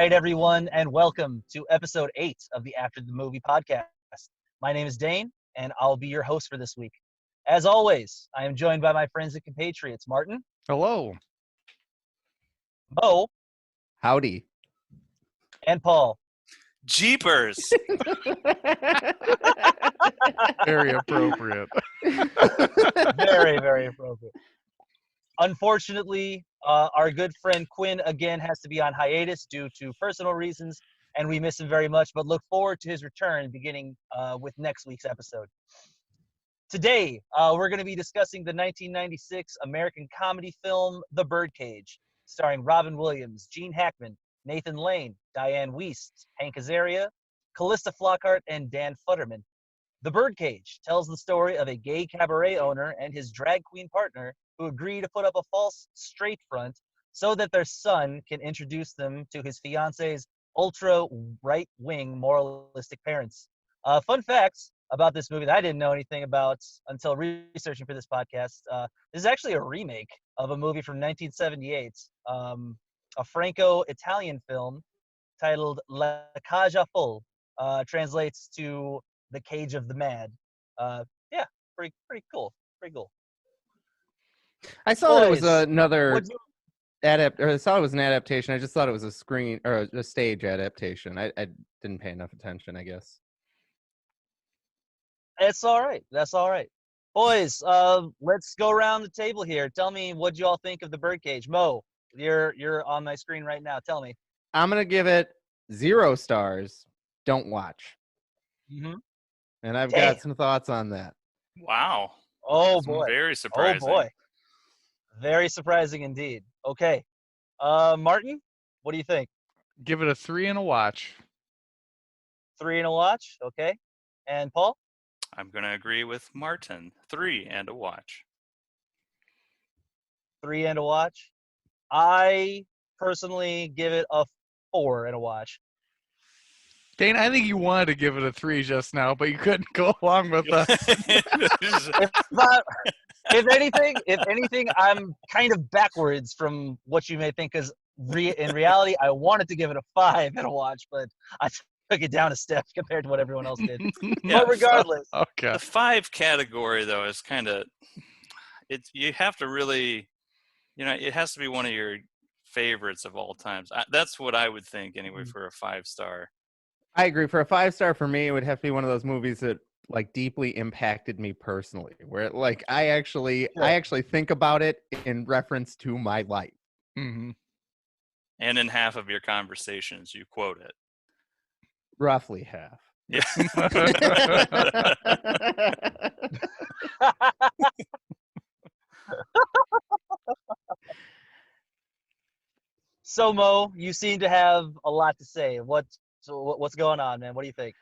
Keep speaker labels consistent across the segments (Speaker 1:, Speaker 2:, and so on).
Speaker 1: right, everyone, and welcome to episode 8 of the After the Movie podcast. My name is Dane, and I'll be your host for this week. As always, I am joined by my friends and compatriots, Martin.
Speaker 2: Hello.
Speaker 1: Mo.
Speaker 3: Howdy.
Speaker 1: And Paul.
Speaker 4: Jeepers.
Speaker 2: Very appropriate.
Speaker 1: Very, very appropriate. Unfortunately, our good friend Quinn again has to be on hiatus due to personal reasons, and we miss him very much, but look forward to his return beginning with next week's episode. Today, we're going to be discussing the 1996 American comedy film, The Birdcage, starring Robin Williams, Gene Hackman, Nathan Lane, Diane Wiest, Hank Azaria, Callista Flockhart, and Dan Futterman. The Birdcage tells the story of a gay cabaret owner and his drag queen partner who agree to put up a false straight front so that their son can introduce them to his fiance's ultra-right-wing moralistic parents. Fun facts about this movie that I didn't know anything about until researching for this podcast. This is actually a remake of a movie from 1978, a Franco-Italian film titled La Cage aux Folles, translates to The Cage of the Mad. Yeah, pretty cool. Pretty cool.
Speaker 3: I saw it was
Speaker 1: Boys,
Speaker 3: another I saw it was an adaptation. I just thought it was a screen or a stage adaptation. I didn't pay enough attention, I guess.
Speaker 1: It's all right. That's all right. Boys, let's go around the table here. Tell me what you all think of The Birdcage. Mo, you're on my screen right now. Tell me.
Speaker 3: I'm gonna give it 0 stars. Don't watch.
Speaker 1: Mm-hmm.
Speaker 3: And I've got some thoughts on that.
Speaker 4: Wow.
Speaker 1: Oh,
Speaker 4: That's
Speaker 1: boy.
Speaker 4: Very surprising.
Speaker 1: Oh, boy. Very surprising indeed. Okay. Martin, what do you think?
Speaker 2: Give it a 3 and a watch.
Speaker 1: 3 and a watch? Okay. And Paul?
Speaker 4: I'm going to agree with Martin. 3 and a watch.
Speaker 1: 3 and a watch. I personally give it a 4 and a watch.
Speaker 2: Dane, I think you wanted to give it a 3 just now, but you couldn't go along with us.
Speaker 1: If anything, I'm kind of backwards from what you may think, because in reality, I wanted to give it a 5 and a watch, but I took it down a step compared to what everyone else did.
Speaker 4: Yeah,
Speaker 1: but regardless.
Speaker 2: Okay.
Speaker 4: The 5 category, though, is kind of, you have to really, it has to be one of your favorites of all times. That's what I would think, anyway, for a 5-star.
Speaker 3: I agree. For a 5-star, for me, it would have to be one of those movies that deeply impacted me personally, where I actually think about it in reference to my life.
Speaker 2: Mm-hmm.
Speaker 4: And in half of your conversations, you quote it.
Speaker 3: Roughly half.
Speaker 4: Yeah.
Speaker 1: So, Mo, you seem to have a lot to say. What's going on, man? What do you think?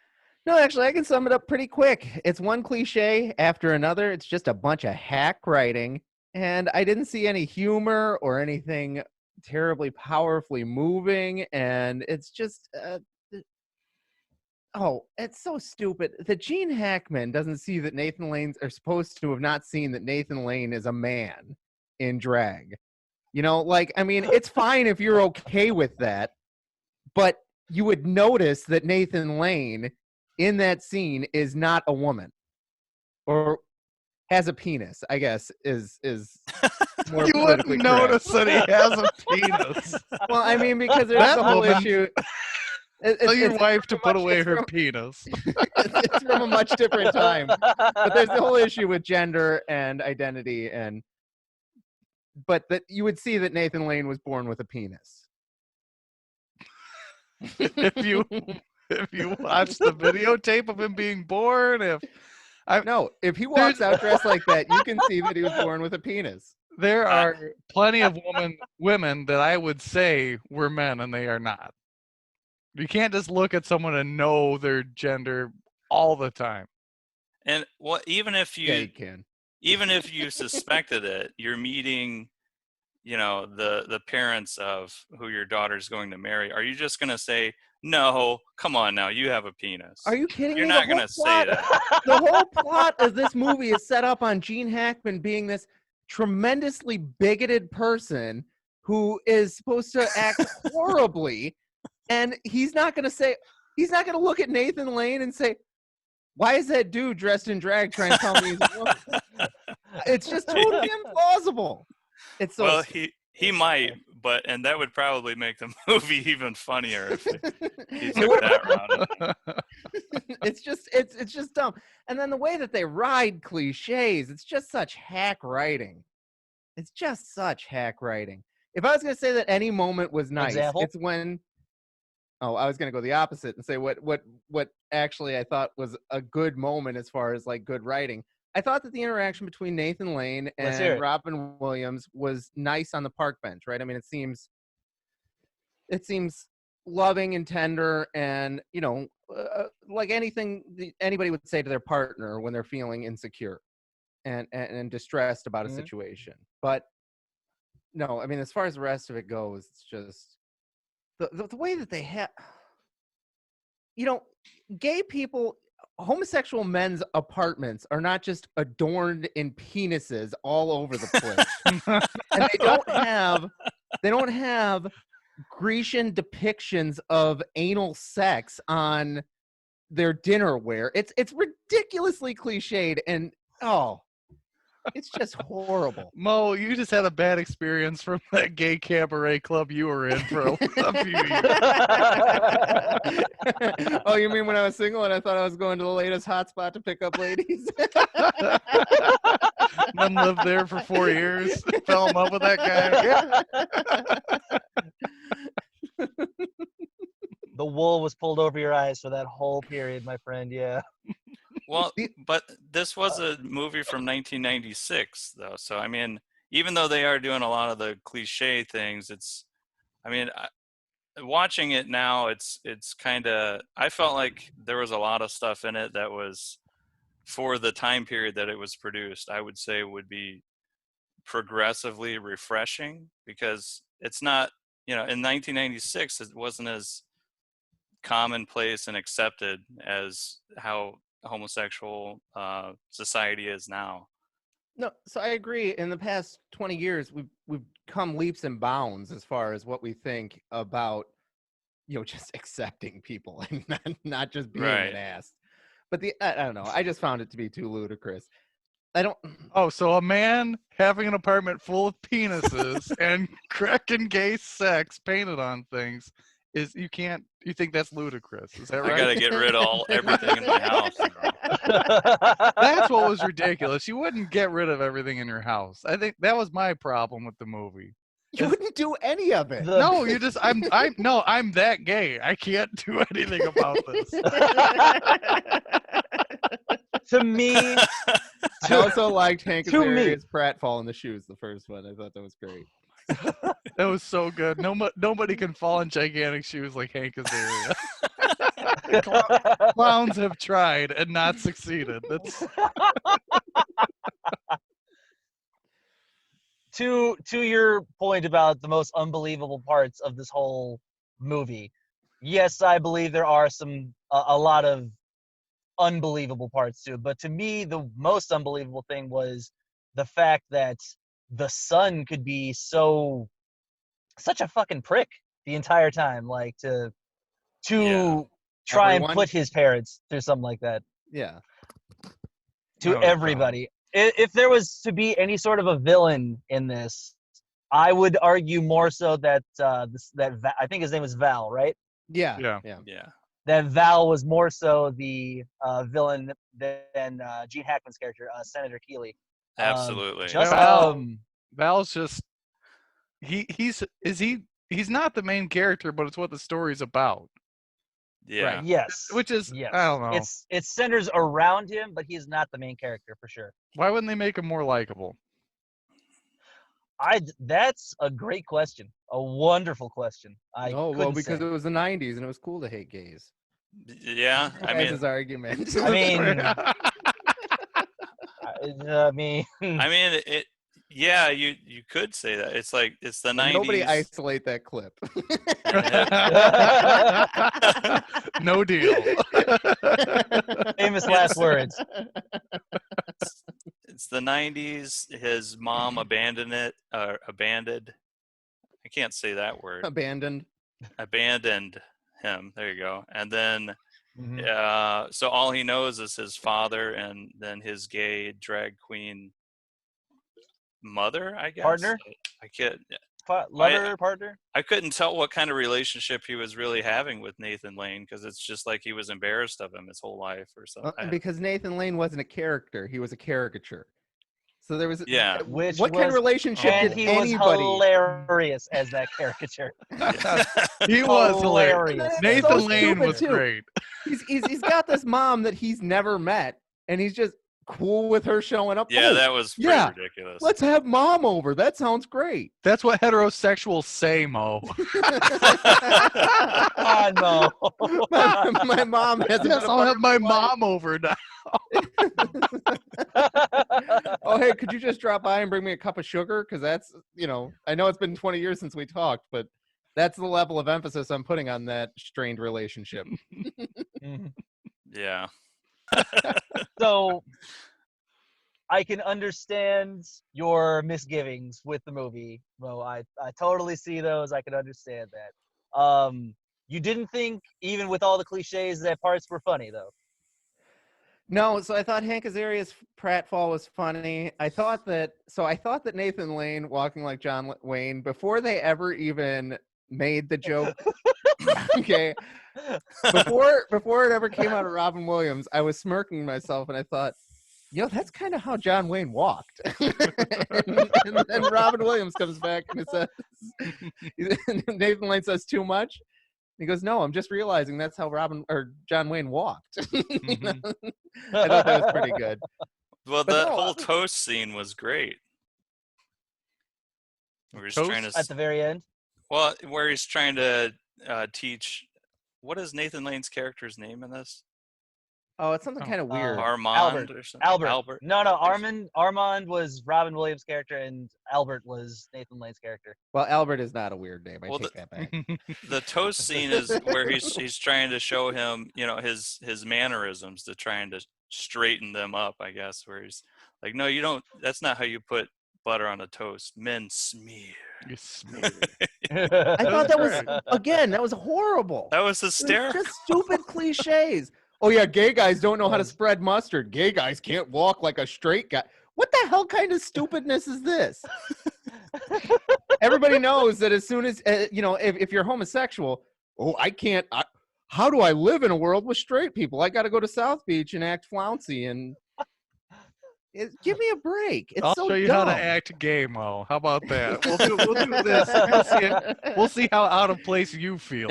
Speaker 3: No, actually, I can sum it up pretty quick. It's one cliche after another. It's just a bunch of hack writing, and I didn't see any humor or anything terribly powerfully moving, and it's just it's so stupid that Gene Hackman doesn't see that Nathan Lane's are supposed to have not seen that Nathan Lane is a man in drag. It's fine if you're okay with that, but you would notice that Nathan Lane in that scene is not a woman, or has a penis, I guess, is more
Speaker 2: You
Speaker 3: politically
Speaker 2: wouldn't notice
Speaker 3: correct.
Speaker 2: that he has a penis.
Speaker 3: Well, because there's
Speaker 2: That
Speaker 3: the whole
Speaker 2: woman-
Speaker 3: issue.
Speaker 2: Tell your
Speaker 3: It's
Speaker 2: wife to
Speaker 3: from
Speaker 2: put
Speaker 3: much-
Speaker 2: away
Speaker 3: it's
Speaker 2: her
Speaker 3: from-
Speaker 2: penis.
Speaker 3: It's from a much different time. But there's the whole issue with gender and identity, but that you would see that Nathan Lane was born with a penis.
Speaker 2: if you watch the videotape of him being born,
Speaker 3: if he walks out dressed like that, you can see that he was born with a penis.
Speaker 2: there are plenty of women that I would say were men and they are not. You can't just look at someone and know their gender all the time.
Speaker 4: And even if
Speaker 3: You can.
Speaker 4: even if you suspected it, you're meeting, the parents of who your daughter's going to marry. Are you just going to say, no, come on now, you have a penis?
Speaker 3: Are you kidding
Speaker 4: You're
Speaker 3: me?
Speaker 4: not going to say that.
Speaker 3: The whole plot of this movie is set up on Gene Hackman being this tremendously bigoted person who is supposed to act horribly And he's not going to look at Nathan Lane and say, why is that dude dressed in drag trying to tell me he's a woman? It's just totally implausible. It's so
Speaker 4: Well, he might, and that would probably make the movie even funnier if he took that route.
Speaker 3: it's just dumb. And then the way that they ride cliches, it's just such hack writing. It's just such hack writing. If I was going to say that any moment was nice,
Speaker 1: Example?
Speaker 3: it's when. Oh, I was going to go the opposite and say what actually I thought was a good moment as far as like good writing. I thought that the interaction between Nathan Lane and Robin Williams was nice on the park bench, right? I mean, it seems loving and tender, and like anything anybody would say to their partner when they're feeling insecure and distressed about a situation. But no, I mean, as far as the rest of it goes, it's just the way that they have, gay people, homosexual men's apartments are not just adorned in penises all over the place. And they don't have Grecian depictions of anal sex on their dinnerware. It's ridiculously cliched, and it's just horrible.
Speaker 2: Mo, you just had a bad experience from that gay cabaret club you were in for a few years.
Speaker 3: Oh, you mean when I was single and I thought I was going to the latest hotspot to pick up ladies?
Speaker 2: Then lived there for 4 years. Fell in love with that guy.
Speaker 1: The wool was pulled over your eyes for that whole period, my friend. Yeah.
Speaker 4: Well, but this was a movie from 1996, though. So, I mean, even though they are doing a lot of the cliche things, watching it now, it's kind of, I felt like there was a lot of stuff in it that was, for the time period that it was produced, I would say would be progressively refreshing, because it's not, in 1996, it wasn't as commonplace and accepted as how homosexual society is now.
Speaker 3: No, so I agree. In the past 20 years, we've come leaps and bounds as far as what we think about, just accepting people and not just being an ass. But I don't know. I just found it to be too ludicrous. I don't.
Speaker 2: Oh, so a man having an apartment full of penises and cracking gay sex painted on things is, you think that's ludicrous? Is that right?
Speaker 4: I gotta get rid of everything in my house.
Speaker 2: That's what was ridiculous. You wouldn't get rid of everything in your house. I think that was my problem with the movie.
Speaker 3: You wouldn't do any of it.
Speaker 2: No, I'm that gay. I can't do anything about this.
Speaker 1: To me,
Speaker 3: I also liked Hank Azaria's pratfall in the shoes, the first one. I thought that was great.
Speaker 2: That was so good. Nobody can fall in gigantic shoes like Hank Azaria. Clowns have tried and not succeeded.
Speaker 1: To your point about the most unbelievable parts of this whole movie, yes, I believe there are a lot of unbelievable parts to it. But to me, the most unbelievable thing was the fact that the son could be such a fucking prick the entire time, like to try and put his parents through something like that.
Speaker 3: Yeah.
Speaker 1: To everybody. If there was to be any sort of a villain in this, I would argue more so that I think his name was Val, right?
Speaker 3: Yeah.
Speaker 1: That Val was more so the villain than Gene Hackman's character, Senator Keeley.
Speaker 4: Absolutely.
Speaker 2: Val's just he's not the main character, but it's what the story's about.
Speaker 4: Yeah.
Speaker 1: Right. Yes.
Speaker 2: Which is,
Speaker 1: yes.
Speaker 2: I don't know.
Speaker 1: It centers around him, but he's not the main character for sure.
Speaker 2: Why wouldn't they make him more likable?
Speaker 1: That's a great question. A wonderful question.
Speaker 3: Because it was the 90s and it was cool to hate gays.
Speaker 4: Yeah.
Speaker 3: That's his argument.
Speaker 4: Yeah, you could say that. It's like, it's the 90s.
Speaker 3: Nobody isolate that clip.
Speaker 2: No deal.
Speaker 1: Famous last words.
Speaker 4: It's the 90s. His mom abandoned. I can't say that word.
Speaker 3: Abandoned.
Speaker 4: him. There you go. And then,
Speaker 1: Mhm.
Speaker 4: so all he knows is his father and then his gay drag queen mother, I guess.
Speaker 1: Partner?
Speaker 4: I can't.
Speaker 1: Lover, partner?
Speaker 4: I couldn't tell what kind of relationship he was really having with Nathan Lane because it's just like he was embarrassed of him his whole life or something.
Speaker 3: Because Nathan Lane wasn't a character; he was a caricature. So there was.
Speaker 4: Yeah.
Speaker 1: Which
Speaker 3: What kind of
Speaker 1: was,
Speaker 3: relationship
Speaker 1: and
Speaker 3: did
Speaker 1: he was
Speaker 3: anybody?
Speaker 1: hilarious as that caricature.
Speaker 2: He was hilarious.
Speaker 1: Hilarious. as
Speaker 2: Nathan
Speaker 1: that
Speaker 2: Lane was
Speaker 1: caricature.
Speaker 2: great.
Speaker 3: He's got this mom that he's never met, and he's just cool with her showing up.
Speaker 4: Yeah,
Speaker 3: Oh,
Speaker 4: that was pretty
Speaker 3: yeah,
Speaker 4: ridiculous.
Speaker 3: let's have mom over. That sounds great.
Speaker 2: That's what heterosexuals say, Mo.
Speaker 1: Come on, Mo.
Speaker 3: my mom hasn't.
Speaker 2: Yes,
Speaker 3: been a
Speaker 2: I'll
Speaker 3: part
Speaker 2: have
Speaker 3: of
Speaker 2: my
Speaker 3: life.
Speaker 2: mom over now.
Speaker 3: Oh, hey, could you just drop by and bring me a cup of sugar? Because that's, I know it's been 20 years since we talked, but that's the level of emphasis I'm putting on that strained relationship.
Speaker 1: Mhm.
Speaker 4: Yeah.
Speaker 1: So I can understand your misgivings with the movie, Mo. I totally see those. I can understand that. You didn't think, even with all the cliches, that parts were funny, though.
Speaker 3: No, so I thought Hank Azaria's pratfall was funny. I thought that Nathan Lane walking like John Wayne, before they ever even made the joke, okay, before it ever came out of Robin Williams, I was smirking myself and I thought, that's kind of how John Wayne walked. and then Robin Williams comes back and it says, Nathan Lane says too much. He goes, no, I'm just realizing that's how John Wayne walked.
Speaker 2: Mhm.
Speaker 3: I thought that was pretty good.
Speaker 4: Well,
Speaker 3: But
Speaker 4: that
Speaker 3: no,
Speaker 4: whole toast scene was great. Where he's trying to,
Speaker 1: At the very end.
Speaker 4: where he's trying to teach. What is Nathan Lane's character's name in this?
Speaker 3: Oh, it's something kind of weird.
Speaker 4: Armand or something.
Speaker 1: Albert. No, Armand was Robin Williams' character, and Albert was Nathan Lane's character.
Speaker 3: Well, Albert is not a weird name. I
Speaker 4: Well,
Speaker 3: take that back.
Speaker 4: The toast scene is where he's trying to show him, his mannerisms to trying to straighten them up, I guess, where he's like, no, you don't, that's not how you put butter on a toast. Men smear.
Speaker 2: You smear.
Speaker 3: I thought that was horrible.
Speaker 4: That was
Speaker 3: It was
Speaker 4: hysterical.
Speaker 3: just stupid cliches. Oh yeah, gay guys don't know how to spread mustard. Gay guys can't walk like a straight guy. What the hell kind of stupidness is this? Everybody knows that as soon as if you're homosexual, I can't. How do I live in a world with straight people? I got to go to South Beach and act flouncy and give me a break. It's
Speaker 2: I'll
Speaker 3: so
Speaker 2: show you
Speaker 3: dumb.
Speaker 2: how to act gay, Mo. How about that? We'll do this. We'll see how out of place you feel.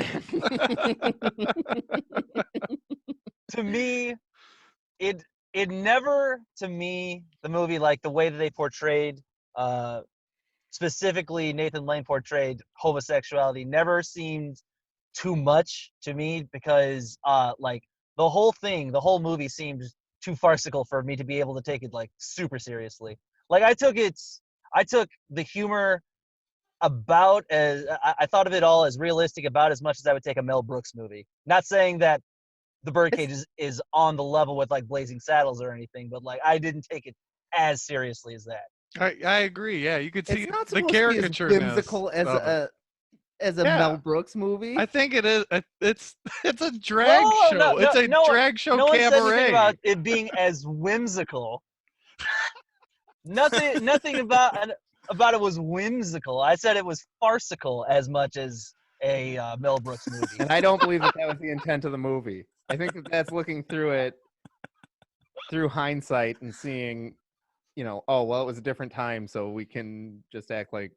Speaker 1: To me, it never, to me, the movie, like the way that they portrayed, specifically Nathan Lane portrayed homosexuality, never seemed too much to me, because like the whole movie seemed too farcical for me to be able to take it like super seriously. Like I took the humor about as I thought of it all as realistic, about as much as I would take a Mel Brooks movie. Not saying that the Birdcage is on the level with like Blazing Saddles or anything, but like I didn't take it as seriously as that.
Speaker 2: I agree. Yeah, you could see
Speaker 3: It's not
Speaker 2: the
Speaker 3: supposed to be as
Speaker 2: caricature
Speaker 3: whimsical as a Mel Brooks movie.
Speaker 2: I think it is. It's a drag show.
Speaker 1: No,
Speaker 2: it's a drag show
Speaker 1: no
Speaker 2: cabaret.
Speaker 1: one said anything about it being as whimsical. nothing about it was whimsical. I said it was farcical as much as a Mel Brooks movie.
Speaker 3: And I don't believe that was the intent of the movie. I think that's looking through it through hindsight and seeing, oh, well, it was a different time, so we can just act like.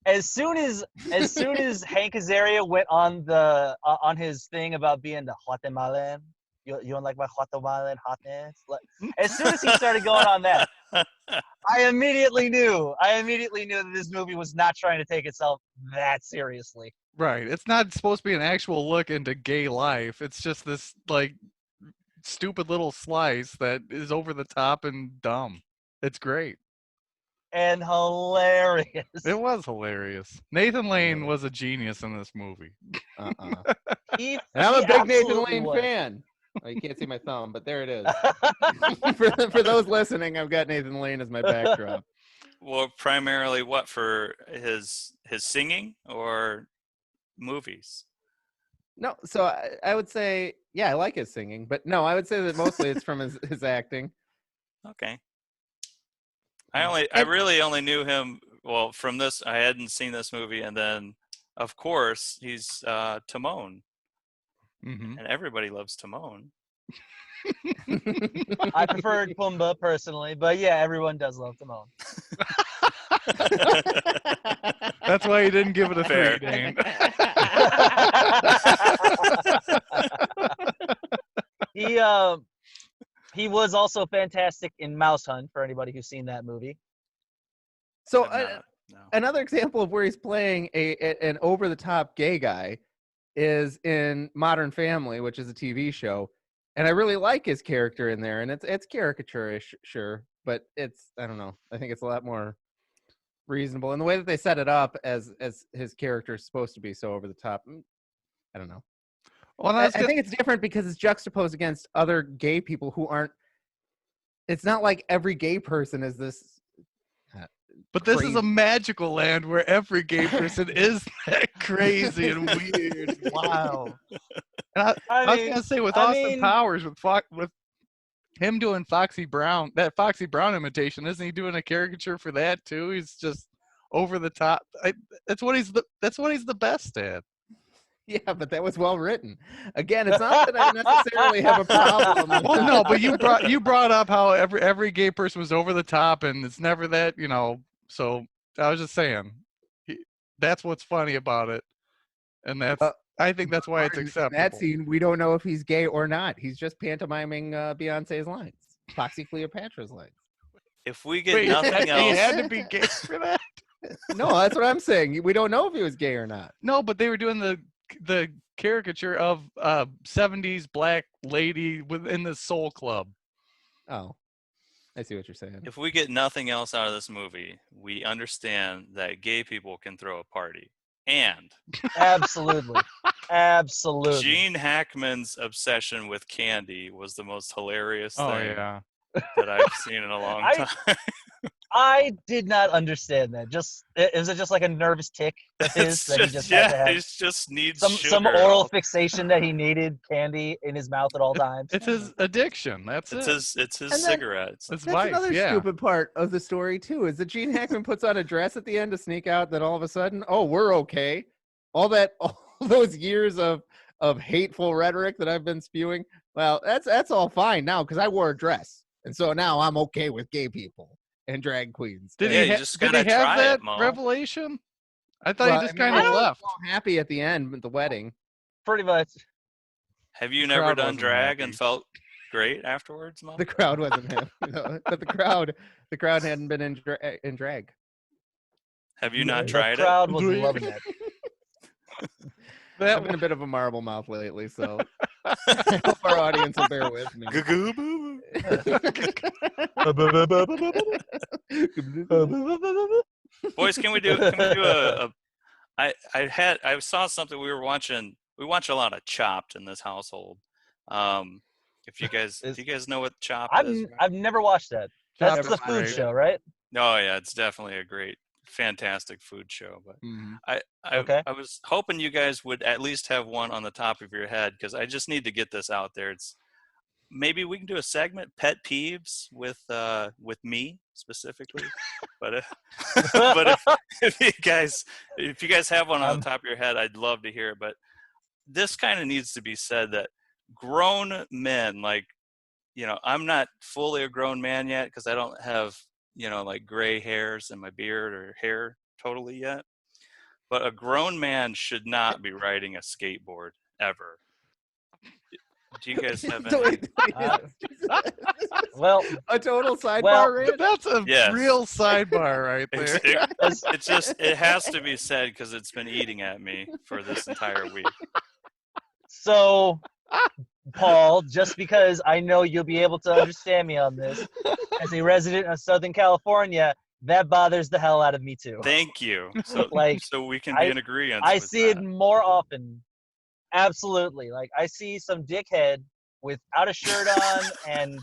Speaker 1: As soon as Hank Azaria went on his thing about being the Guatemalan, you don't like my Guatemalan hotness? As soon as he started going on that, I immediately knew that this movie was not trying to take itself that seriously.
Speaker 2: Right. It's not supposed to be an actual look into gay life. It's just this like stupid little slice that is over the top and dumb. It's great.
Speaker 1: And hilarious.
Speaker 2: It was hilarious. Nathan Lane was a genius in this movie.
Speaker 3: And I'm a big Nathan Lane fan. Oh, you can't see my thumb, but there it is. For those listening, I've got Nathan Lane as my backdrop.
Speaker 4: Well, primarily what, for his singing, or movies?
Speaker 3: No, so I would say, yeah, I like his singing, but no, I would say that mostly it's from his acting.
Speaker 4: Okay.
Speaker 3: And-
Speaker 4: I really only knew him from this. I hadn't seen this movie, and then of course he's Timon,
Speaker 2: Mm-hmm.
Speaker 4: and everybody loves Timon.
Speaker 1: I preferred Pumbaa personally, but yeah, everyone does love Timon.
Speaker 2: That's why you didn't give it a
Speaker 4: Fair.
Speaker 2: 3, Dane.
Speaker 1: He was also fantastic in Mouse Hunt for anybody who's seen that movie.
Speaker 3: So
Speaker 4: I've not, no.
Speaker 3: another example of where he's playing an over-the-top gay guy is in Modern Family, which is a TV show, and I really like his character in there, and it's caricaturish, sure, but it's, I don't know, I think it's a lot more reasonable, and the way that they set it up as his character is supposed to be so over the top, I don't know.
Speaker 2: Well,
Speaker 3: I think it's different because it's juxtaposed against other gay people who aren't. It's not like every gay person is this.
Speaker 2: But this is
Speaker 3: crazy.
Speaker 2: a magical land where every gay person is that crazy and weird. And wow. And I was gonna say with Austin Powers with him doing Foxy Brown, that Foxy Brown imitation, isn't he doing a caricature for that too? He's just over the top. That's what he's the best at.
Speaker 3: Yeah, but that was well written. Again, it's not that I necessarily have a problem. With
Speaker 2: Well, no, but you brought up how every gay person was over the top, and it's never that, you know. So I was just saying, that's what's funny about it, and I think that's why it's acceptable.
Speaker 3: In that scene, we don't know if he's gay or not. He's just pantomiming Beyonce's lines, Foxy Cleopatra's lines.
Speaker 4: If we get nothing else,
Speaker 2: he had to be gay for that.
Speaker 3: No, that's what I'm saying. We don't know if he was gay or not.
Speaker 2: No, but they were doing the caricature of 70s black lady within the Soul Club.
Speaker 3: Oh, I see what you're saying.
Speaker 4: if we get nothing else out of this movie, we understand that gay people can throw a party. And
Speaker 1: Absolutely.
Speaker 4: Gene Hackman's obsession with candy was the most hilarious
Speaker 2: Oh
Speaker 4: thing
Speaker 2: yeah.
Speaker 4: that I've seen in a long time.
Speaker 1: I did not understand that. Is it just like a nervous tick of his that he just had to have?
Speaker 4: He just needs
Speaker 1: Some
Speaker 4: sugar.
Speaker 1: oral fixation that he needed candy in his mouth at all times.
Speaker 2: It's his addiction. That's
Speaker 4: It's
Speaker 2: it.
Speaker 4: his
Speaker 3: And then-
Speaker 4: cigarettes.
Speaker 2: It's
Speaker 3: That's
Speaker 2: vice.
Speaker 3: another
Speaker 2: Yeah.
Speaker 3: stupid part of the story too. Is that Gene Hackman puts on a dress at the end to sneak out? That all of a sudden, oh, we're okay. All those years of hateful rhetoric that I've been spewing. Well, that's all fine now because I wore a dress, and so now I'm okay with gay people and drag queens.
Speaker 2: Did
Speaker 4: Yeah,
Speaker 2: he,
Speaker 4: you just
Speaker 2: did
Speaker 4: gotta
Speaker 2: he have
Speaker 4: try
Speaker 2: that
Speaker 4: it, Mo.
Speaker 2: revelation? I thought
Speaker 3: Well,
Speaker 2: he just
Speaker 3: I mean,
Speaker 2: kind of
Speaker 3: I
Speaker 2: left.
Speaker 3: was happy at the end with the wedding.
Speaker 1: Pretty much.
Speaker 4: Have you
Speaker 2: The
Speaker 4: never
Speaker 2: crowd
Speaker 4: done
Speaker 2: wasn't
Speaker 4: drag
Speaker 2: happy.
Speaker 4: and felt great afterwards, Mo?
Speaker 3: The crowd wasn't happy, no, but the crowd hadn't been in drag.
Speaker 4: Have you not
Speaker 1: The
Speaker 4: tried it?
Speaker 1: crowd was loving that.
Speaker 2: That
Speaker 3: I've been a bit of a marble mouth lately, so I hope our audience will bear with me.
Speaker 4: Boys, can we do a I saw something we watch a lot of Chopped in this household. If you guys know what Chopped is,
Speaker 1: I've never watched that.
Speaker 2: Chopped
Speaker 1: That's
Speaker 2: is
Speaker 1: the food
Speaker 2: great.
Speaker 1: show, right?
Speaker 4: oh yeah, it's definitely a great, fantastic food show. But
Speaker 2: Mhm.
Speaker 4: I was hoping you guys would at least have one on the top of your head because I just need to get this out there. It's maybe we can do a segment, pet peeves with me specifically. But but if you guys have one on the top of your head, I'd love to hear it. But this kind of needs to be said that grown men, like, you know, I'm not fully a grown man yet because I don't have, you know, like gray hairs in my beard or hair totally yet. But a grown man should not be riding a skateboard ever. Do you guys have any?
Speaker 1: Well,
Speaker 3: A total sidebar
Speaker 1: Well,
Speaker 3: rant?
Speaker 2: That's a
Speaker 4: Yes.
Speaker 2: real sidebar right there.
Speaker 4: It has to be said because it's been eating at me for this entire week.
Speaker 1: so Paul, just because I know you'll be able to understand me on this, as a resident of Southern California, that bothers the hell out of me too.
Speaker 4: Thank you. So
Speaker 1: Like,
Speaker 4: so we can be in agreement.
Speaker 1: I
Speaker 4: with
Speaker 1: see it
Speaker 4: that.
Speaker 1: more often. Absolutely. Like, I see some dickhead without a shirt on and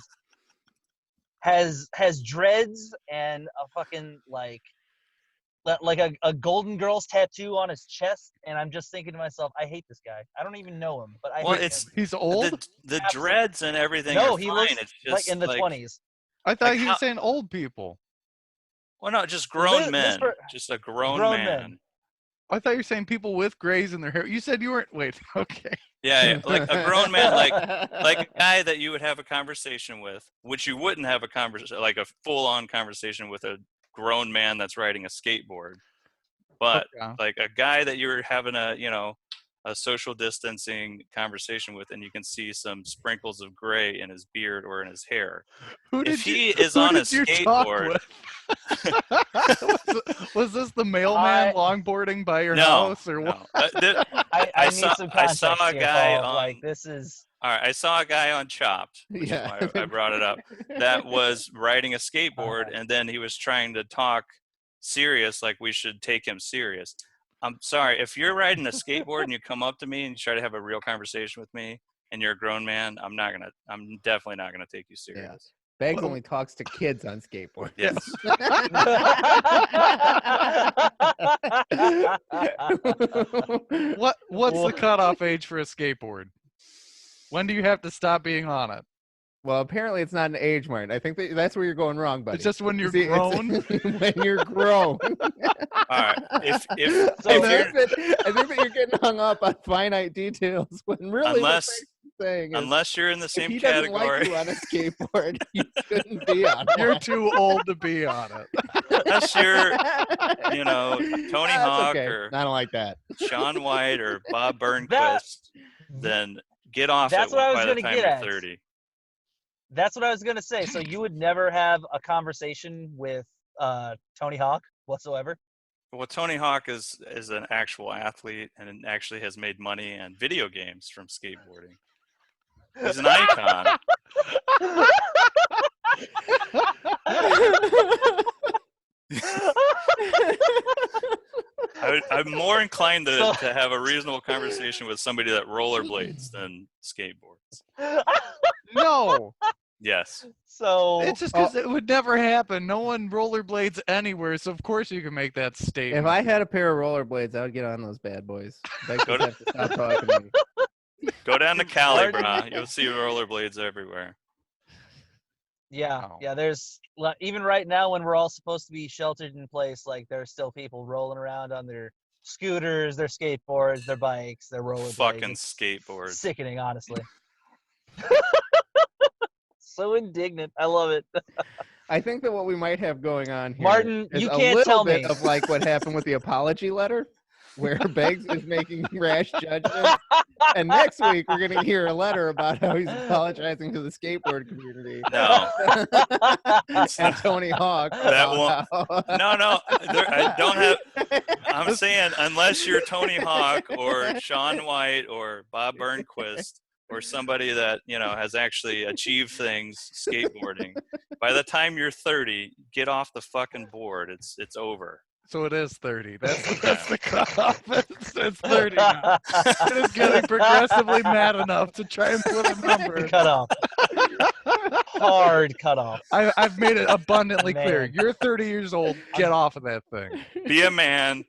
Speaker 1: has dreads and a fucking, like, like a Golden Girls tattoo on his chest, and I'm just thinking to myself, I hate this guy. I don't even know him, but I hate him.
Speaker 2: He's old.
Speaker 4: The dreads and everything.
Speaker 1: No,
Speaker 4: are
Speaker 1: he
Speaker 4: fine.
Speaker 1: looks
Speaker 4: It's just
Speaker 1: like in the 20s.
Speaker 2: I thought he was saying old people.
Speaker 4: Well, no, just grown men. Just a grown man.
Speaker 1: Men.
Speaker 2: I thought you were saying people with grays in their hair. You said you weren't. Wait, okay.
Speaker 4: Yeah, like a grown man, like a guy that you would have a conversation with, which you wouldn't have like a full-on conversation with a grown man that's riding a skateboard, but like a guy that you're having a social distancing conversation with, and you can see some sprinkles of gray in his beard or in his hair. If he is on a skateboard.
Speaker 2: Was this the mailman longboarding by your house or what?
Speaker 1: I need some context.
Speaker 4: I saw a guy on,
Speaker 1: like this is.
Speaker 4: All right, I saw a guy on Chopped, which is why I brought it up, that was riding a skateboard, and then he was trying to talk serious, like we should take him serious. I'm sorry, if you're riding a skateboard and you come up to me and you try to have a real conversation with me, and you're a grown man, I'm definitely not gonna take you serious.
Speaker 3: Yeah. Bags only talks to kids on skateboards.
Speaker 4: Yes.
Speaker 2: What's the cutoff age for a skateboard? When do you have to stop being on it?
Speaker 3: Well, apparently it's not an age, Martin. I think that's where you're going wrong, buddy.
Speaker 2: It's just when you're grown.
Speaker 3: When you're grown.
Speaker 4: All right.
Speaker 3: I think that you're getting hung up on finite details when really
Speaker 4: unless you're in the same
Speaker 3: if he
Speaker 4: category.
Speaker 3: Like you on a skateboard, you shouldn't be on it.
Speaker 2: You're too old to be on it.
Speaker 4: Unless you're, Tony Hawk or
Speaker 3: I don't like that.
Speaker 4: Shaun White or Bob Burnquist, then get off
Speaker 1: That's
Speaker 4: it
Speaker 1: what I was
Speaker 4: by the
Speaker 1: gonna
Speaker 4: time
Speaker 1: get
Speaker 4: you're
Speaker 1: at.
Speaker 4: 30.
Speaker 1: That's what I was gonna say. So you would never have a conversation with Tony Hawk whatsoever?
Speaker 4: Well, Tony Hawk is an actual athlete and actually has made money and video games from skateboarding. He's an icon. I'm more inclined to have a reasonable conversation with somebody that rollerblades than skateboards.
Speaker 2: No.
Speaker 4: Yes.
Speaker 1: So
Speaker 2: it's just because it would never happen. No one rollerblades anywhere, so of course you can make that statement.
Speaker 3: If I had a pair of rollerblades, I would get on those bad boys. Have to stop talking to me.
Speaker 4: Go down to Cali, bro. You'll see rollerblades everywhere.
Speaker 1: Yeah, there's even right now when we're all supposed to be sheltered in place, like there's still people rolling around on their scooters, their skateboards, their bikes, their rollerblades.
Speaker 4: Fucking skateboards.
Speaker 1: Sickening, honestly. So indignant. I love it.
Speaker 3: I think that what we might have going on here,
Speaker 1: Martin,
Speaker 3: is
Speaker 1: you
Speaker 3: a
Speaker 1: can't
Speaker 3: little
Speaker 1: tell
Speaker 3: bit
Speaker 1: me
Speaker 3: of like what happened with the apology letter, where Beggs is making rash judgments, and next week we're gonna hear a letter about how he's apologizing to the skateboard community.
Speaker 4: No.
Speaker 3: And Tony Hawk.
Speaker 4: That won't. No. I don't have. I'm saying unless you're Tony Hawk or Shaun White or Bob Burnquist or somebody that has actually achieved things skateboarding, by the time you're 30, get off the fucking board. It's over.
Speaker 2: So it is 30. That's the cutoff. It's 30 now. It is getting progressively mad enough to try and put a number.
Speaker 1: Cut off. Hard cut off.
Speaker 2: I've made it abundantly clear. You're 30 years old. Get off of that thing.
Speaker 4: Be a man.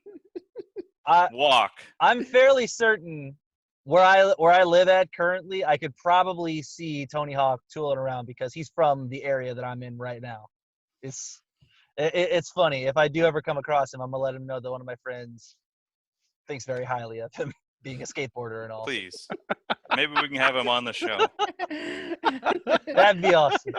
Speaker 4: Walk.
Speaker 1: I'm fairly certain where I live at currently, I could probably see Tony Hawk tooling around because he's from the area that I'm in right now. It's funny. If I do ever come across him, I'm gonna let him know that one of my friends thinks very highly of him being a skateboarder and all.
Speaker 4: Please, maybe we can have him on the show.
Speaker 1: That'd be awesome.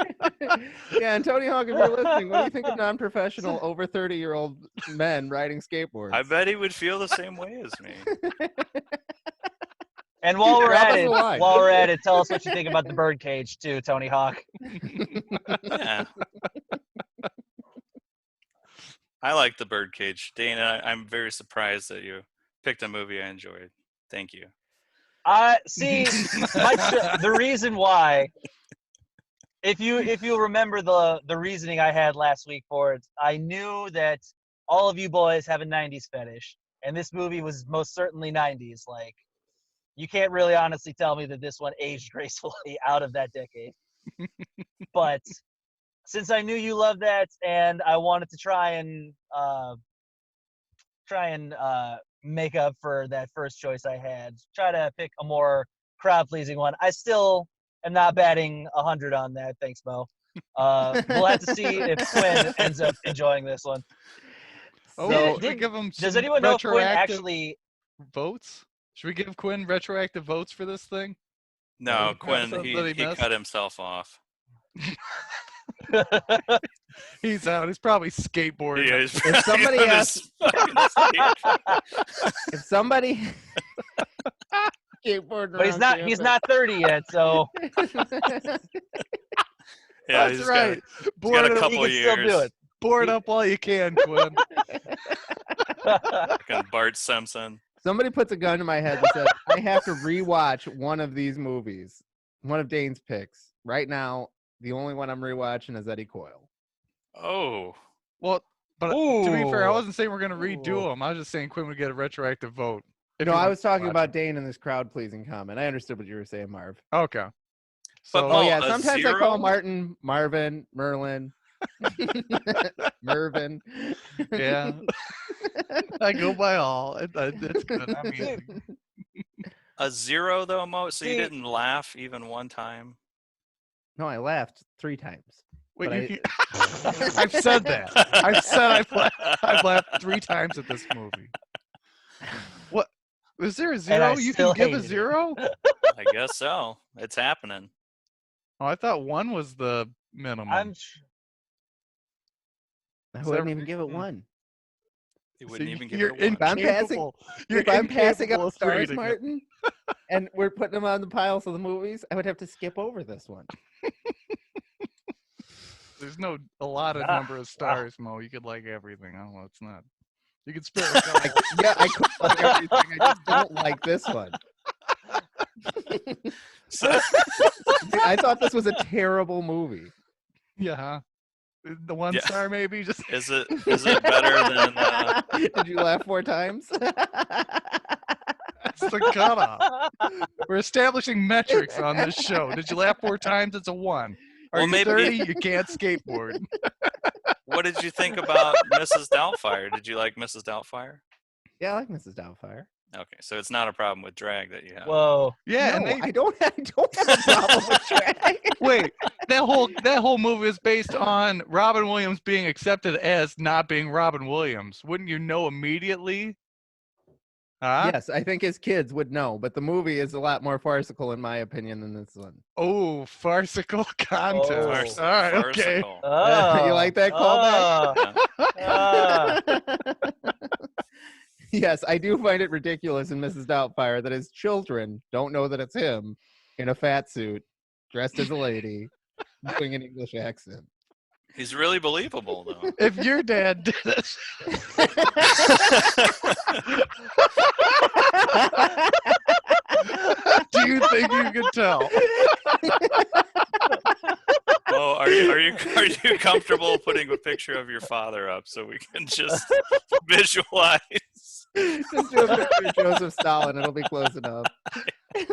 Speaker 3: Yeah, and Tony Hawk, if you're listening, what do you think of non-professional over 30-year-old men riding skateboards?
Speaker 4: I bet he would feel the same way as me.
Speaker 1: And while we're at it, tell us what you think about the Birdcage too, Tony Hawk.
Speaker 4: Yeah. I like the Birdcage. Dane, I'm very surprised that you picked a movie I enjoyed. Thank you.
Speaker 1: See, the reason why, if you remember the reasoning I had last week for it, I knew that all of you boys have a 90s fetish, and this movie was most certainly 90s. Like, you can't really honestly tell me that this one aged gracefully out of that decade. But since I knew you loved that, and I wanted to try and try and make up for that first choice I had. Try to pick a more crowd pleasing one. I still am not batting 100 on that. Thanks, Mo. We'll have to see if Quinn ends up enjoying this one.
Speaker 2: Oh, should we give him
Speaker 1: does
Speaker 2: some
Speaker 1: anyone know if Quinn
Speaker 2: retroactive
Speaker 1: actually
Speaker 2: votes? Should we give Quinn retroactive votes for this thing?
Speaker 4: No, Quinn,
Speaker 2: That
Speaker 4: he
Speaker 2: missed?
Speaker 4: cut himself off.
Speaker 2: He's out. He's probably skateboarding.
Speaker 4: Yeah,
Speaker 3: If somebody
Speaker 4: on
Speaker 3: asks,
Speaker 4: his fucking skate.
Speaker 3: if somebody skateboarding
Speaker 1: But he's not 30 yet, so
Speaker 4: Yeah,
Speaker 2: That's
Speaker 4: he's
Speaker 2: right.
Speaker 4: got a
Speaker 1: he
Speaker 4: couple
Speaker 1: can still
Speaker 4: years.
Speaker 1: do it.
Speaker 2: Board up while you can, Quinn.
Speaker 4: Fucking Bart Simpson.
Speaker 3: somebody puts a gun to my head and says, I have to rewatch one of these movies, one of Dane's picks. Right now, the only one I'm rewatching is Eddie Coyle.
Speaker 4: Oh.
Speaker 2: Well, but to be fair, I
Speaker 1: Ooh.
Speaker 2: wasn't saying we're going to redo them. I was just saying Quinn would get a retroactive vote. if
Speaker 3: No,
Speaker 2: he
Speaker 3: I
Speaker 2: wants
Speaker 3: was
Speaker 2: to
Speaker 3: talking
Speaker 2: watch
Speaker 3: about
Speaker 2: it.
Speaker 3: Dane in this crowd-pleasing comment. I understood what you were saying, Marv.
Speaker 2: Okay.
Speaker 4: But
Speaker 2: So,
Speaker 3: Oh, yeah,
Speaker 4: a
Speaker 3: sometimes I call
Speaker 4: zero?
Speaker 3: Martin, Marvin, Merlin, Mervin.
Speaker 2: yeah. I go by all. It's good. I mean,
Speaker 4: A zero though, Mo? So you
Speaker 1: See-
Speaker 4: didn't laugh even one time?
Speaker 3: No, I laughed 3 times.
Speaker 2: wait,
Speaker 3: But
Speaker 2: I've said that. I've said I've laughed 3 times at this movie. What? Is there a zero? You can
Speaker 1: still
Speaker 2: give a
Speaker 1: hated it.
Speaker 2: zero?
Speaker 4: I guess so. It's happening.
Speaker 2: Oh, I thought 1 was the minimum.
Speaker 3: I
Speaker 2: Is
Speaker 3: wouldn't
Speaker 2: that-
Speaker 3: even give it 1.
Speaker 4: You
Speaker 2: So
Speaker 4: wouldn't even give
Speaker 2: you're
Speaker 4: it a one.
Speaker 3: If I'm passing-
Speaker 2: incapable. You're
Speaker 3: If I'm passing
Speaker 2: incapable
Speaker 3: up
Speaker 2: of
Speaker 3: stars,
Speaker 2: rating it.
Speaker 3: Martin, and we're putting them on the piles of the movies, I would have to skip over this one.
Speaker 2: There's no allotted
Speaker 1: Ah,
Speaker 2: number of stars, Mo. You could like everything. Oh, well, it's not. You could spare a couple.
Speaker 3: Yeah, I could like everything. I just don't like this one.
Speaker 4: So,
Speaker 3: I thought this was a terrible movie.
Speaker 2: Yeah. The 1
Speaker 4: Yeah.
Speaker 2: star maybe just
Speaker 4: is it better than
Speaker 3: Did you laugh 4 times?
Speaker 2: that's the cutoff. We're establishing metrics on this show. Did you laugh 4 times? It's a 1. Are
Speaker 4: Well,
Speaker 2: you
Speaker 4: maybe-
Speaker 2: 30? You can't skateboard.
Speaker 4: what did you think about Mrs. Doubtfire? Did you like Mrs. Doubtfire?
Speaker 3: Yeah, I like Mrs. Doubtfire.
Speaker 4: Okay, so it's not a problem with drag that you have.
Speaker 1: Whoa.
Speaker 2: Yeah,
Speaker 3: No,
Speaker 2: and they,
Speaker 3: I don't have a problem with drag.
Speaker 2: wait, that whole movie is based on Robin Williams being accepted as not being Robin Williams. Wouldn't you know immediately? Huh?
Speaker 3: Yes, I think his kids would know, but the movie is a lot more farcical in my opinion than this one.
Speaker 2: Oh, farcical content.
Speaker 1: Oh.
Speaker 2: All right, okay.
Speaker 4: Farcical.
Speaker 1: Oh,
Speaker 3: You like that callback? Yes, I do find it ridiculous in Mrs. Doubtfire that his children don't know that it's him in a fat suit, dressed as a lady, doing an English accent.
Speaker 4: He's really believable, though.
Speaker 2: If your dad did it, do you think you could tell?
Speaker 4: Oh, are you comfortable putting a picture of your father up so we can just visualize?
Speaker 3: Just do a picture of Joseph Stalin, it'll be close enough.
Speaker 2: All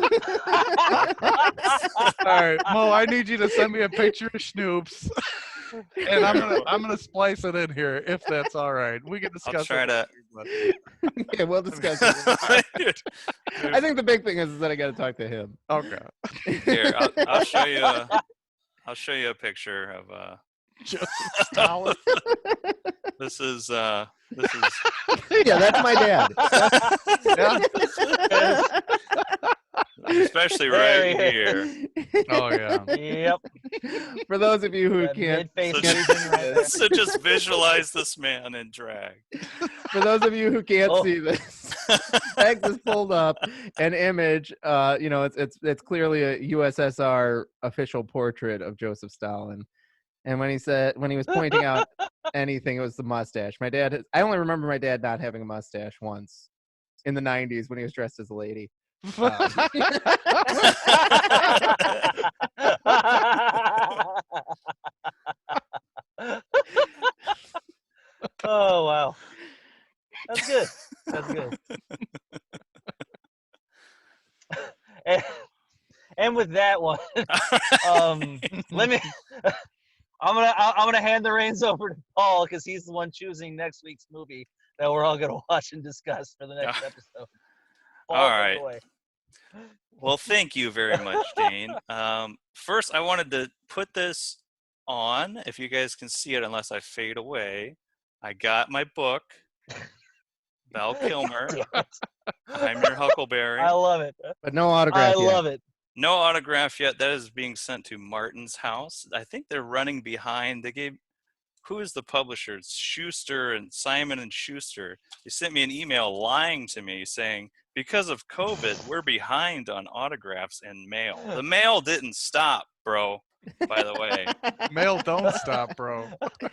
Speaker 2: right, Mo, I need you to send me a picture of Snoops, and I'm gonna splice it in here if that's all right. We can discuss.
Speaker 4: I'll try to.
Speaker 3: Okay, we'll discuss it. I think the big thing is that I got to talk to him.
Speaker 2: Okay.
Speaker 4: Here, I'll show you. I'll show you a picture of.
Speaker 2: Joseph Stalin.
Speaker 4: This is.
Speaker 3: Yeah, that's my dad.
Speaker 4: Especially right here.
Speaker 2: Oh yeah.
Speaker 1: Yep.
Speaker 3: For those of you who
Speaker 1: That
Speaker 3: can't,
Speaker 1: mid-face
Speaker 4: So
Speaker 1: region right there.
Speaker 4: So just visualize this man in drag.
Speaker 3: for those of you who can't
Speaker 1: Oh.
Speaker 3: see this, Pegs has pulled up an image. It's clearly a USSR official portrait of Joseph Stalin. And when he was pointing out anything, it was the mustache. I only remember my dad not having a mustache once in the 90s when he was dressed as a lady.
Speaker 1: Oh wow, that's good. That's good. And with that one, let me. I'm gonna hand the reins over to Paul because he's the one choosing next week's movie that we're all going to watch and discuss for the next episode.
Speaker 4: All right. Well, thank you very much, Dane. First, I wanted to put this on, if you guys can see it, unless I fade away. I got my book, Val Kilmer. I'm your Huckleberry.
Speaker 1: I love it.
Speaker 3: But no autograph yet.
Speaker 1: I love it.
Speaker 4: No autograph yet. That is being sent to Martin's house. I think they're running behind. They gave, who is the publisher? It's Schuster and Simon and Schuster. They sent me an email lying to me saying, because of COVID, we're behind on autographs and mail. The mail didn't stop, bro, by the way.
Speaker 2: Mail don't stop, bro.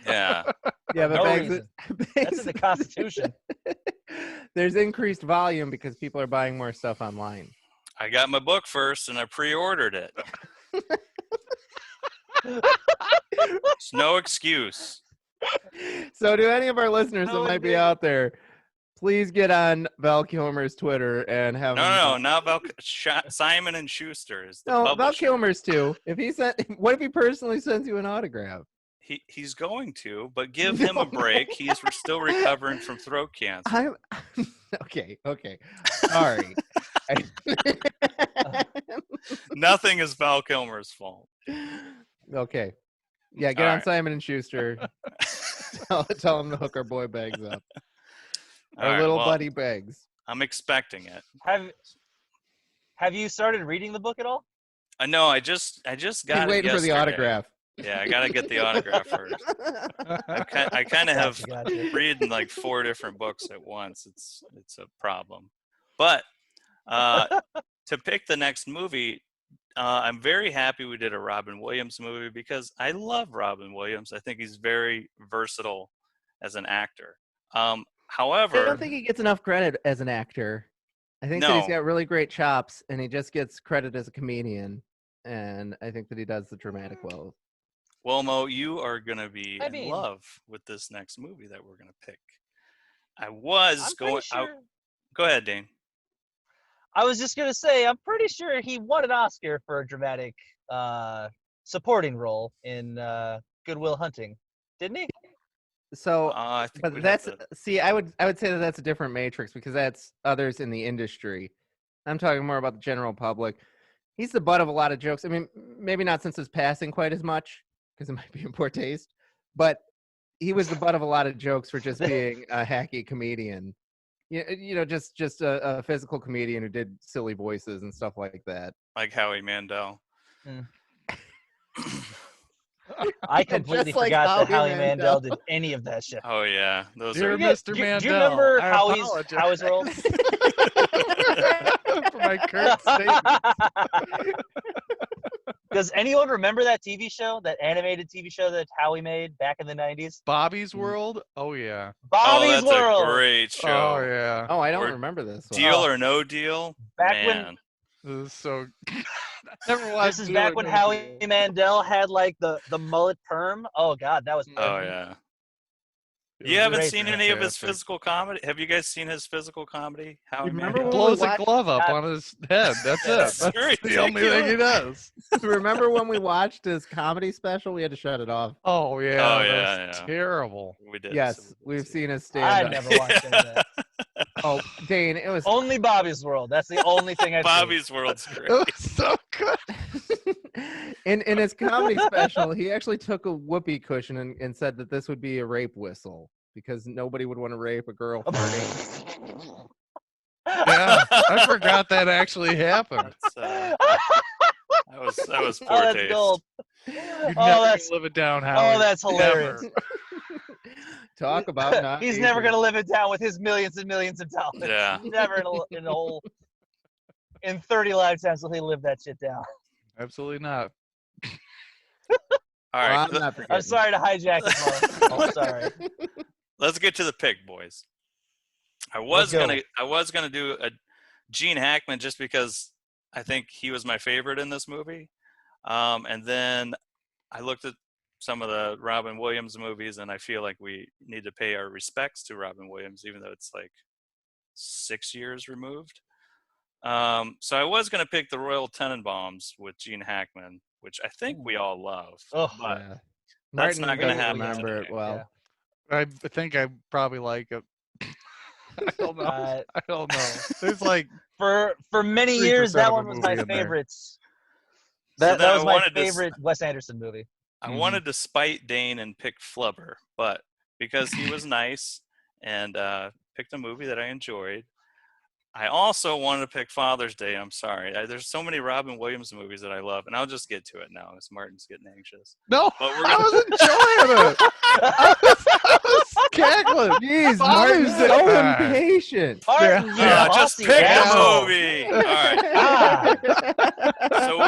Speaker 4: Yeah.
Speaker 3: Yeah, but
Speaker 1: No that's in the Constitution.
Speaker 3: There's increased volume because people are buying more stuff online.
Speaker 4: I got my book first and I pre-ordered it. It's no excuse.
Speaker 3: So do any of our listeners that might be out there, please get on Val Kilmer's Twitter and have
Speaker 4: No, not Val. Simon and Schuster is the
Speaker 3: No,
Speaker 4: publisher.
Speaker 3: Val Kilmer's too. If he sent, what if he personally sends you an autograph?
Speaker 4: He's going to, but give him a break. He's still recovering from throat cancer.
Speaker 3: Okay. Sorry.
Speaker 4: Nothing is Val Kilmer's fault.
Speaker 3: Okay. Yeah, get
Speaker 4: All
Speaker 3: on
Speaker 4: right.
Speaker 3: Simon and Schuster. tell him to hook our boy Beggs up. Our
Speaker 4: All
Speaker 3: little
Speaker 4: right,
Speaker 3: buddy Beggs.
Speaker 4: I'm expecting it.
Speaker 1: Have you started reading the book at all?
Speaker 4: No, I just got
Speaker 3: He's
Speaker 4: it
Speaker 3: waiting for the
Speaker 4: yesterday.
Speaker 3: autograph.
Speaker 4: Yeah, I gotta get the autograph first. I kind of have
Speaker 1: Gotcha.
Speaker 4: reading like 4 different books at once. It's a problem. But to pick the next movie, I'm very happy we did a Robin Williams movie because I love Robin Williams. I think he's very versatile as an actor. However,
Speaker 3: I don't think he gets enough credit as an actor. I think that he's got really great chops, and he just gets credit as a comedian. And I think that he does the dramatic well.
Speaker 4: Well, Mo, you are going to be in love with this next movie that we're going to pick. Go ahead, Dane.
Speaker 1: I was just going to say, I'm pretty sure he won an Oscar for a dramatic supporting role in Good Will Hunting. Didn't he?
Speaker 3: So,
Speaker 4: but
Speaker 3: I would say that that's a different Matrix because that's others in the industry. I'm talking more about the general public. He's the butt of a lot of jokes. I mean, maybe not since his passing quite as much because it might be in poor taste, but he was the butt of a lot of jokes for just being a hacky comedian. You know, just a physical comedian who did silly voices and stuff like that.
Speaker 4: Like Howie Mandel.
Speaker 1: I completely forgot that Howie Mandel did any of that shit.
Speaker 4: Oh yeah,
Speaker 2: Dear Mr. Mandel.
Speaker 1: Do you remember Howie's role?
Speaker 2: For my current statement.
Speaker 1: Does anyone remember that TV show, that animated TV show that Howie made back in the 90s?
Speaker 2: Bobby's World? Oh yeah.
Speaker 1: Bobby's World.
Speaker 4: A great show.
Speaker 2: Oh yeah.
Speaker 3: Oh, I don't remember this one.
Speaker 4: Deal or No Deal?
Speaker 1: Back when
Speaker 2: this is so never watched.
Speaker 1: This is back when Howie Mandel had like the mullet perm. Oh god, that was perfect.
Speaker 4: Oh yeah. You haven't seen any of his physical comedy? Have you guys seen his physical comedy? Howie Mandel?
Speaker 2: He blows a glove up on his head. That's it. That's the only thing he does.
Speaker 3: Remember when we watched his comedy special? We had to shut it off.
Speaker 2: Oh yeah.
Speaker 4: Oh
Speaker 2: that was terrible.
Speaker 4: We did.
Speaker 3: Yes, we've seen his stand-up.
Speaker 1: I never watched any of that.
Speaker 3: Oh, Dane, it was
Speaker 1: only Bobby's World. That's the only thing I've
Speaker 4: Bobby's World's great.
Speaker 2: It was so good.
Speaker 3: In his comedy special, he actually took a whoopee cushion and said that this would be a rape whistle because nobody would want to rape a girl farting.
Speaker 2: Yeah, I forgot that actually happened.
Speaker 4: That was poor taste.
Speaker 1: Gold.
Speaker 2: You'd never live it down, Howard.
Speaker 1: Oh, that's hilarious.
Speaker 3: Talk about not.
Speaker 1: He's never gonna live it down with his millions and millions of dollars.
Speaker 4: Yeah.
Speaker 1: Never in 30 lifetimes will he live that shit down.
Speaker 2: Absolutely not.
Speaker 4: All right.
Speaker 3: Well,
Speaker 1: I'm sorry to hijack it, Mo. I'm sorry.
Speaker 4: Let's get to the pick, boys. I was gonna do a Gene Hackman just because I think he was my favorite in this movie. And then I looked at some of the Robin Williams movies, and I feel like we need to pay our respects to Robin Williams, even though it's like 6 years removed. So I was going to pick The Royal Tenenbaums with Gene Hackman, which I think we all love.
Speaker 1: Oh,
Speaker 4: but
Speaker 3: Yeah.
Speaker 4: that's
Speaker 3: Martin
Speaker 4: not going to happen.
Speaker 3: Remember
Speaker 4: today.
Speaker 3: it well.
Speaker 2: I think I probably like it. I don't know. I don't know. There's like
Speaker 1: for many years
Speaker 2: 3%
Speaker 1: that
Speaker 2: of a
Speaker 1: one was my
Speaker 2: movie in there.
Speaker 1: favorites.
Speaker 4: So
Speaker 1: That
Speaker 4: then
Speaker 1: was my favorite Wes Anderson movie.
Speaker 4: I wanted to spite Dane and pick Flubber, but because he was nice and picked a movie that I enjoyed, I also wanted to pick Father's Day. I'm sorry. There's so many Robin Williams movies that I love, and I'll just get to it now as Martin's getting anxious.
Speaker 2: No,
Speaker 4: but
Speaker 2: I was enjoying it. I was cackling.
Speaker 3: Jeez, Martin's so impatient.
Speaker 1: Martin,
Speaker 4: just pick a movie. All right. So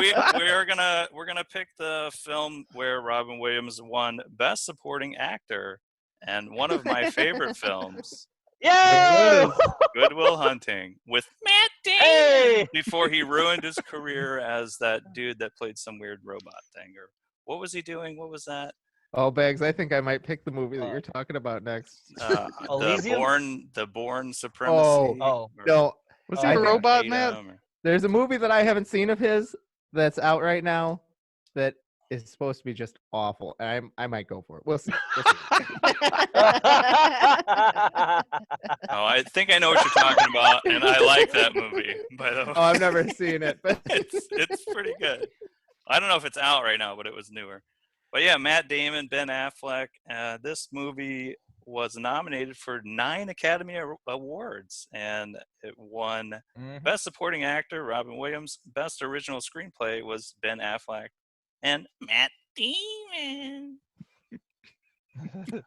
Speaker 4: we're gonna pick the film where Robin Williams won Best Supporting Actor, and one of my favorite films.
Speaker 1: Yay!
Speaker 4: Good Will Hunting with Matt Damon before he ruined his career as that dude that played some weird robot thing. Or what was he doing? What was that?
Speaker 3: Oh, Bags, I think I might pick the movie that you're talking about next.
Speaker 4: The Bourne Supremacy.
Speaker 3: Oh, no.
Speaker 2: Was he a robot, man?
Speaker 3: There's a movie that I haven't seen of his that's out right now that is supposed to be just awful. I might go for it. We'll see.
Speaker 4: I think I know what you're talking about, and I like that movie. By the way.
Speaker 3: Oh, I've never seen it, but
Speaker 4: it's pretty good. I don't know if it's out right now, but it was newer. But yeah, Matt Damon, Ben Affleck. This movie was nominated for 9 Academy Awards, and it won Best Supporting Actor, Robin Williams. Best Original Screenplay was Ben Affleck and Matt Damon,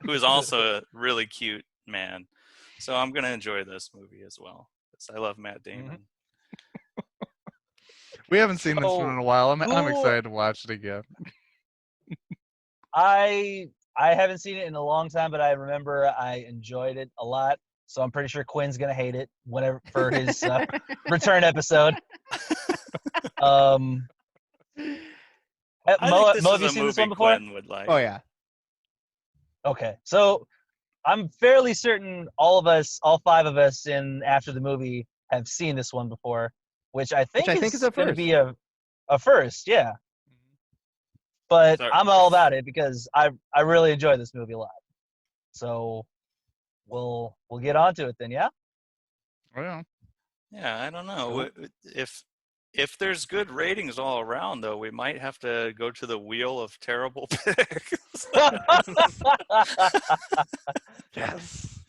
Speaker 4: who is also a really cute man. So I'm going to enjoy this movie as well, because I love Matt Damon.
Speaker 2: We haven't seen this one in a while. I'm excited to watch it again.
Speaker 1: I haven't seen it in a long time, but I remember I enjoyed it a lot. So I'm pretty sure Quinn's gonna hate it whenever for his return episode. Mo, have you seen this one before?
Speaker 4: Would like.
Speaker 3: Oh yeah.
Speaker 1: Okay, so I'm fairly certain all 5 of us in After the Movie have seen this one before, which I think is going to be a first, yeah. But I'm all about it because I really enjoy this movie a lot. So we'll get on to it then, yeah?
Speaker 2: Well,
Speaker 4: yeah, I don't know. If there's good ratings all around, though, we might have to go to the wheel of terrible picks.
Speaker 2: Yes.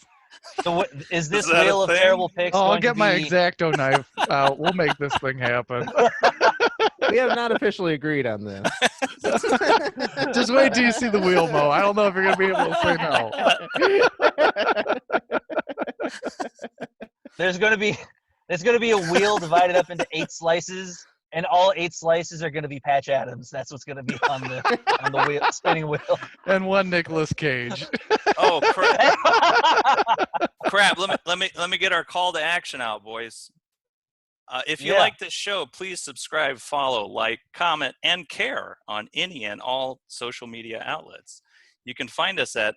Speaker 1: So is this wheel of terrible picks?
Speaker 2: I'll get my X-Acto knife out. We'll make this thing happen.
Speaker 3: We have not officially agreed on this.
Speaker 2: Just wait till you see the wheel, Mo. I don't know if you're going to be able to say no.
Speaker 1: There's going to be a wheel divided up into 8 slices, and all 8 slices are going to be Patch Adams. That's what's going to be on the wheel, spinning wheel.
Speaker 2: And one Nicolas Cage.
Speaker 4: Oh crap! Let me get our call to action out, boys. If you like this show, please subscribe, follow, like, comment, and care on any and all social media outlets. You can find us at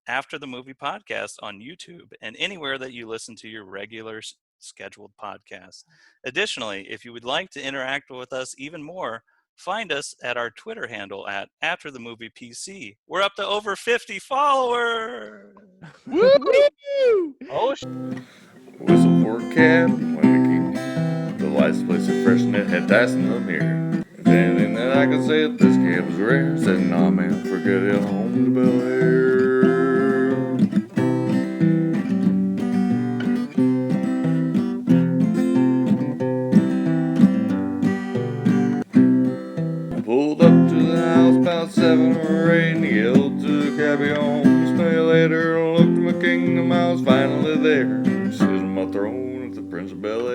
Speaker 4: After the Movie Podcast on YouTube and anywhere that you listen to your regular scheduled podcasts. Additionally, if you would like to interact with us even more, find us at our Twitter handle at After the Movie PC. We're up to over 50 followers.
Speaker 3: Woo!
Speaker 1: Oh,
Speaker 5: Whistle for a cat when the king the lights place of freshness had dice in the mirror. If anything that I could say if this cat was rare, said nah man, forget it, home to Bel Air. Pulled up to the house about 7 or 8 and yelled to the cabbie on. Smell you later, looked at my kingdom, I was finally there. Sitting on my throne at the Prince of Bel Air.